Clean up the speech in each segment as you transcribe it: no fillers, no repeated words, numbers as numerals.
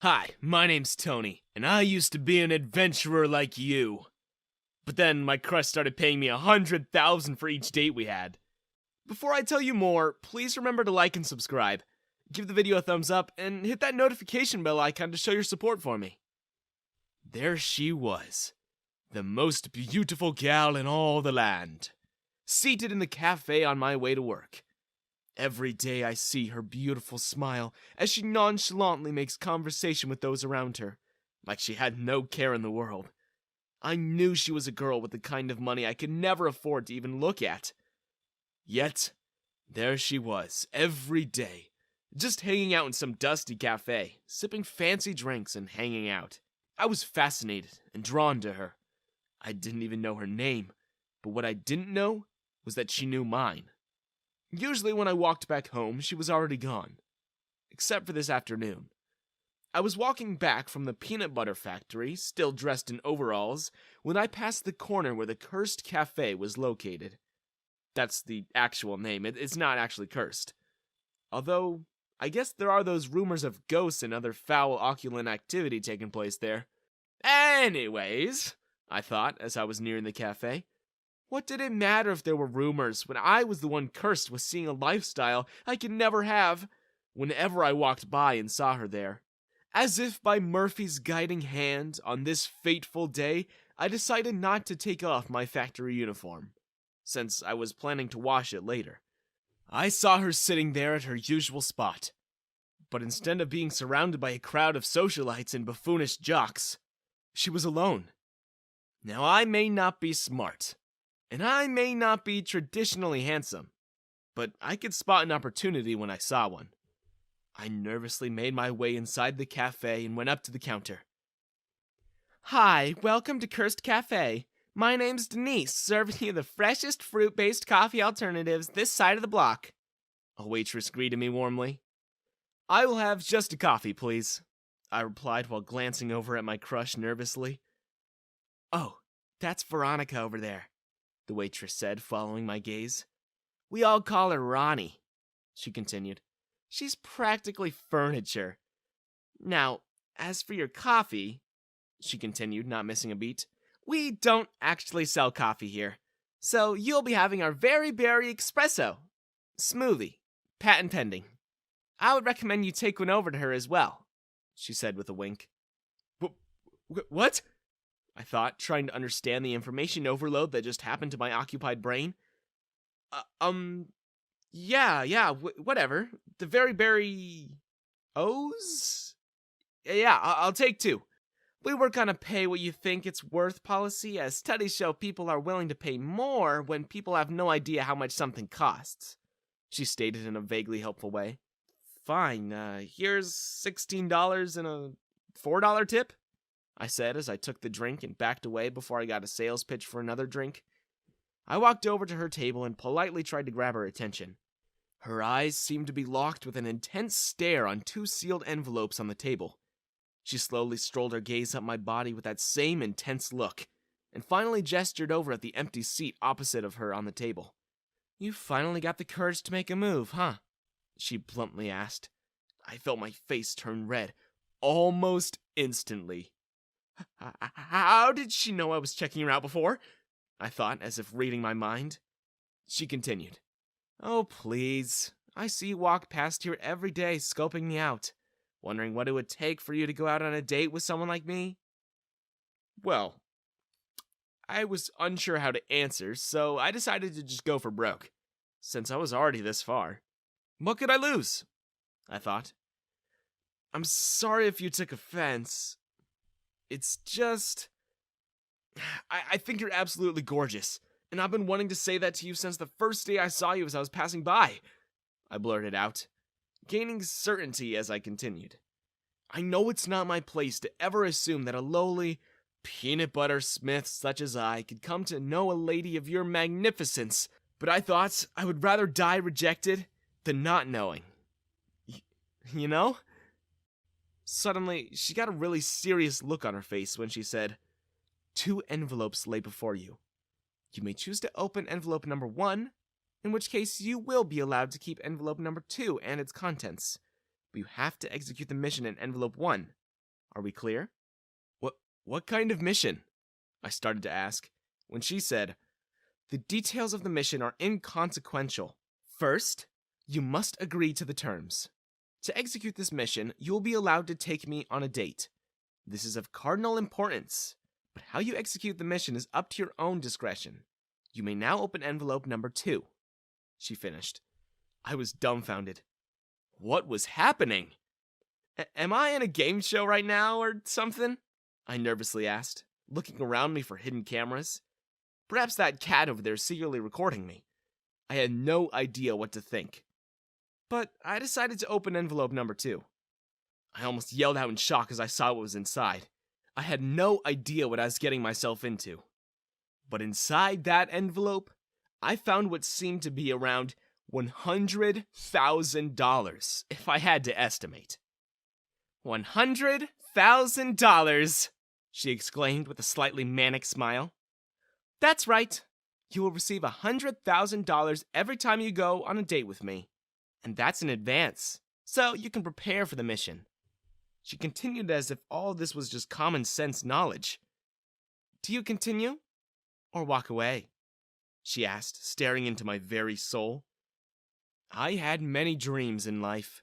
Hi, my name's Tony, and I used to be an adventurer like you. But then my crush started paying me $100,000 for each date we had. Before I tell you more, please remember to like and subscribe. Give the video a thumbs up, and hit that notification bell icon to show your support for me. There she was, the most beautiful gal in all the land, seated in the cafe on my way to work. Every day I see her beautiful smile as she nonchalantly makes conversation with those around her, like she had no care in the world. I knew she was a girl with the kind of money I could never afford to even look at. Yet, there she was, every day, just hanging out in some dusty cafe, sipping fancy drinks and hanging out. I was fascinated and drawn to her. I didn't even know her name, but what I didn't know was that she knew mine. Usually when I walked back home, she was already gone. Except for this afternoon. I was walking back from the peanut butter factory, still dressed in overalls, when I passed the corner where the cursed cafe was located. That's the actual name, it's not actually cursed. Although, I guess there are those rumors of ghosts and other foul occult activity taking place there. Anyways, I thought as I was nearing the cafe, what did it matter if there were rumors when I was the one cursed with seeing a lifestyle I could never have whenever I walked by and saw her there? As if by Murphy's guiding hand, on this fateful day, I decided not to take off my factory uniform, since I was planning to wash it later. I saw her sitting there at her usual spot, but instead of being surrounded by a crowd of socialites and buffoonish jocks, she was alone. Now I may not be smart, and I may not be traditionally handsome, but I could spot an opportunity when I saw one. I nervously made my way inside the cafe and went up to the counter. Hi, welcome to Cursed Cafe. My name's Denise, serving you the freshest fruit-based coffee alternatives this side of the block. A waitress greeted me warmly. I will have just a coffee, please, I replied while glancing over at my crush nervously. Oh, that's Veronica over there, the waitress said, following my gaze. We all call her Ronnie, she continued. She's practically furniture. Now, as for your coffee, she continued, not missing a beat, we don't actually sell coffee here, so you'll be having our very berry espresso. Smoothie. Patent pending. I would recommend you take one over to her as well, she said with a wink. What? I thought, trying to understand the information overload that just happened to my occupied brain. Whatever. The very berry... O's? Yeah, I'll take two. We work on a pay what you think it's worth policy, as studies show people are willing to pay more when people have no idea how much something costs, she stated in a vaguely helpful way. Fine, here's $16 and a $4 tip, I said as I took the drink and backed away before I got a sales pitch for another drink. I walked over to her table and politely tried to grab her attention. Her eyes seemed to be locked with an intense stare on two sealed envelopes on the table. She slowly strolled her gaze up my body with that same intense look, and finally gestured over at the empty seat opposite of her on the table. You finally got the courage to make a move, huh? She bluntly asked. I felt my face turn red, almost instantly. How did she know I was checking her out before? I thought, as if reading my mind. She continued. Oh, please. I see you walk past here every day, scoping me out. Wondering what it would take for you to go out on a date with someone like me? Well, I was unsure how to answer, so I decided to just go for broke, since I was already this far. What could I lose? I thought. I'm sorry if you took offense. It's just... I think you're absolutely gorgeous, and I've been wanting to say that to you since the first day I saw you as I was passing by, I blurted out, gaining certainty as I continued. I know it's not my place to ever assume that a lowly, peanut butter smith such as I could come to know a lady of your magnificence, but I thought I would rather die rejected than not knowing. You know? Suddenly, she got a really serious look on her face when she said, 2 envelopes lay before you. You may choose to open envelope number 1, in which case you will be allowed to keep envelope number 2 and its contents. But you have to execute the mission in envelope 1, Are we clear? What kind of mission? I started to ask, when she said, "The details of the mission are inconsequential. First, you must agree to the terms. To execute this mission, you will be allowed to take me on a date. This is of cardinal importance, but how you execute the mission is up to your own discretion. You may now open envelope number 2. She finished. I was dumbfounded. What was happening? Am I in a game show right now or something? I nervously asked, looking around me for hidden cameras. Perhaps that cat over there is secretly recording me. I had no idea what to think. But I decided to open envelope number 2. I almost yelled out in shock as I saw what was inside. I had no idea what I was getting myself into. But inside that envelope, I found what seemed to be around $100,000, if I had to estimate. $100,000, she exclaimed with a slightly manic smile. That's right. You will receive $100,000 every time you go on a date with me. And that's in advance, so you can prepare for the mission. She continued as if all this was just common sense knowledge. Do you continue? Or walk away? She asked, staring into my very soul. I had many dreams in life,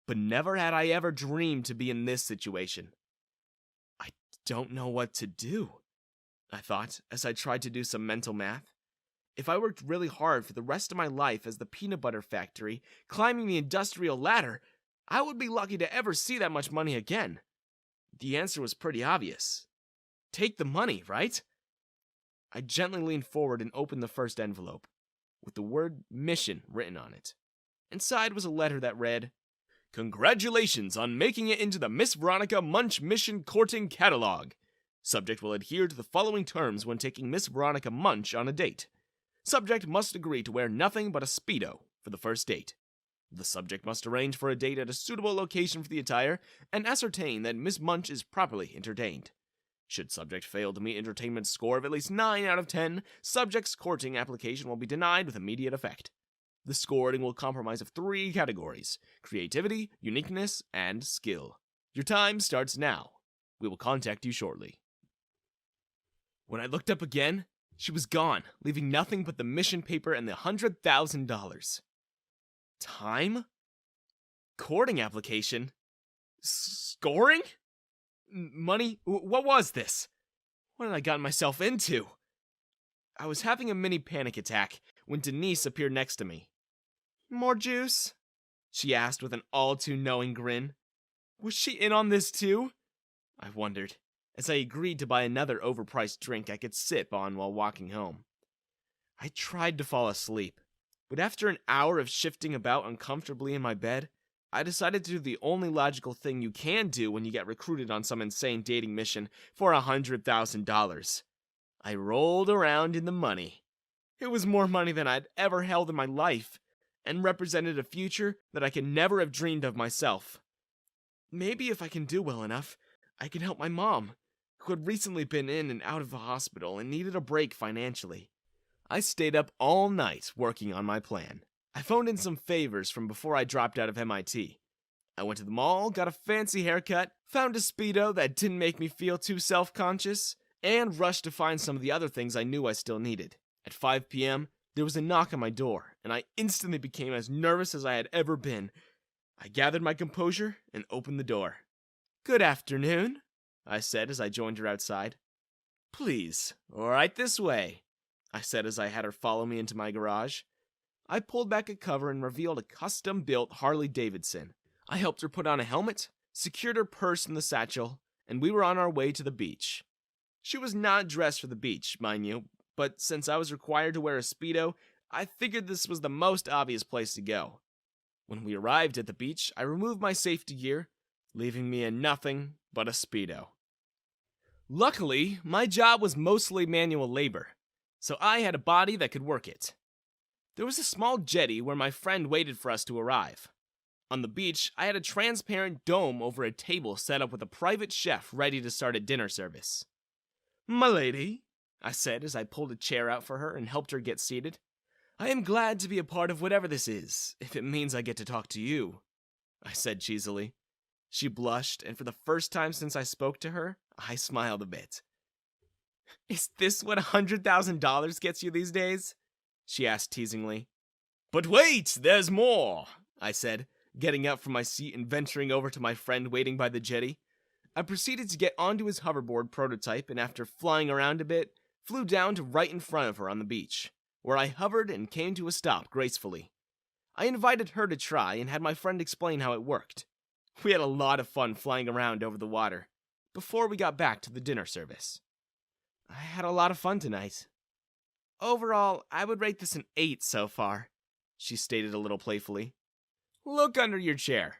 but never had I ever dreamed to be in this situation. I don't know what to do, I thought, as I tried to do some mental math. If I worked really hard for the rest of my life as the peanut butter factory, climbing the industrial ladder, I would be lucky to ever see that much money again. The answer was pretty obvious. Take the money, right? I gently leaned forward and opened the first envelope, with the word mission written on it. Inside was a letter that read, Congratulations on making it into the Miss Veronica Munch Mission Courting Catalog. Subject will adhere to the following terms when taking Miss Veronica Munch on a date. Subject must agree to wear nothing but a Speedo for the first date. The subject must arrange for a date at a suitable location for the attire and ascertain that Miss Munch is properly entertained. Should subject fail to meet entertainment's score of at least 9 out of 10, subject's courting application will be denied with immediate effect. The scoring will comprise of 3 categories: creativity, uniqueness, and skill. Your time starts now. We will contact you shortly. When I looked up again, she was gone, leaving nothing but the mission paper and the $100,000. Time? Courting application? Scoring? Money? What was this? What had I gotten myself into? I was having a mini panic attack when Denise appeared next to me. More juice? She asked with an all-too-knowing grin. Was she in on this too? I wondered, as I agreed to buy another overpriced drink I could sip on while walking home. I tried to fall asleep, but after an hour of shifting about uncomfortably in my bed, I decided to do the only logical thing you can do when you get recruited on some insane dating mission for $100,000. I rolled around in the money. It was more money than I'd ever held in my life, and represented a future that I could never have dreamed of myself. Maybe if I can do well enough, I can help my mom, who had recently been in and out of the hospital and needed a break financially. I stayed up all night working on my plan. I phoned in some favors from before I dropped out of MIT. I went to the mall, got a fancy haircut, found a Speedo that didn't make me feel too self-conscious, and rushed to find some of the other things I knew I still needed. At 5 p.m., there was a knock on my door, and I instantly became as nervous as I had ever been. I gathered my composure and opened the door. Good afternoon, I said as I joined her outside. Please, right this way, I said as I had her follow me into my garage. I pulled back a cover and revealed a custom-built Harley-Davidson. I helped her put on a helmet, secured her purse in the satchel, and we were on our way to the beach. She was not dressed for the beach, mind you, but since I was required to wear a Speedo, I figured this was the most obvious place to go. When we arrived at the beach, I removed my safety gear, leaving me in nothing but a Speedo. Luckily, my job was mostly manual labor, so I had a body that could work it. There was a small jetty where my friend waited for us to arrive. On the beach, I had a transparent dome over a table set up with a private chef ready to start a dinner service. My lady, I said as I pulled a chair out for her and helped her get seated. I am glad to be a part of whatever this is, if it means I get to talk to you, I said cheesily. She blushed, and for the first time since I spoke to her, I smiled a bit. Is this what $100,000 gets you these days? She asked teasingly. But wait, there's more, I said, getting up from my seat and venturing over to my friend waiting by the jetty. I proceeded to get onto his hoverboard prototype, and after flying around a bit, flew down to right in front of her on the beach, where I hovered and came to a stop gracefully. I invited her to try and had my friend explain how it worked. We had a lot of fun flying around over the water, before we got back to the dinner service. I had a lot of fun tonight. Overall, I would rate this an 8 so far, she stated a little playfully. Look under your chair,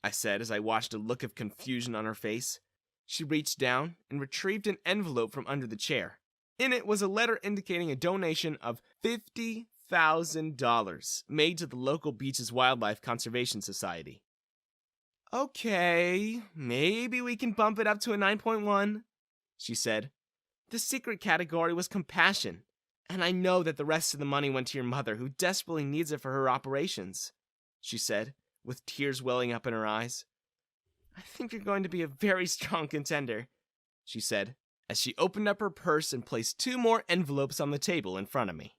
I said as I watched a look of confusion on her face. She reached down and retrieved an envelope from under the chair. In it was a letter indicating a donation of $50,000 made to the local Beaches Wildlife Conservation Society. Okay, maybe we can bump it up to a 9.1, she said. The secret category was compassion, and I know that the rest of the money went to your mother, who desperately needs it for her operations, she said, with tears welling up in her eyes. I think you're going to be a very strong contender, she said, as she opened up her purse and placed 2 more envelopes on the table in front of me.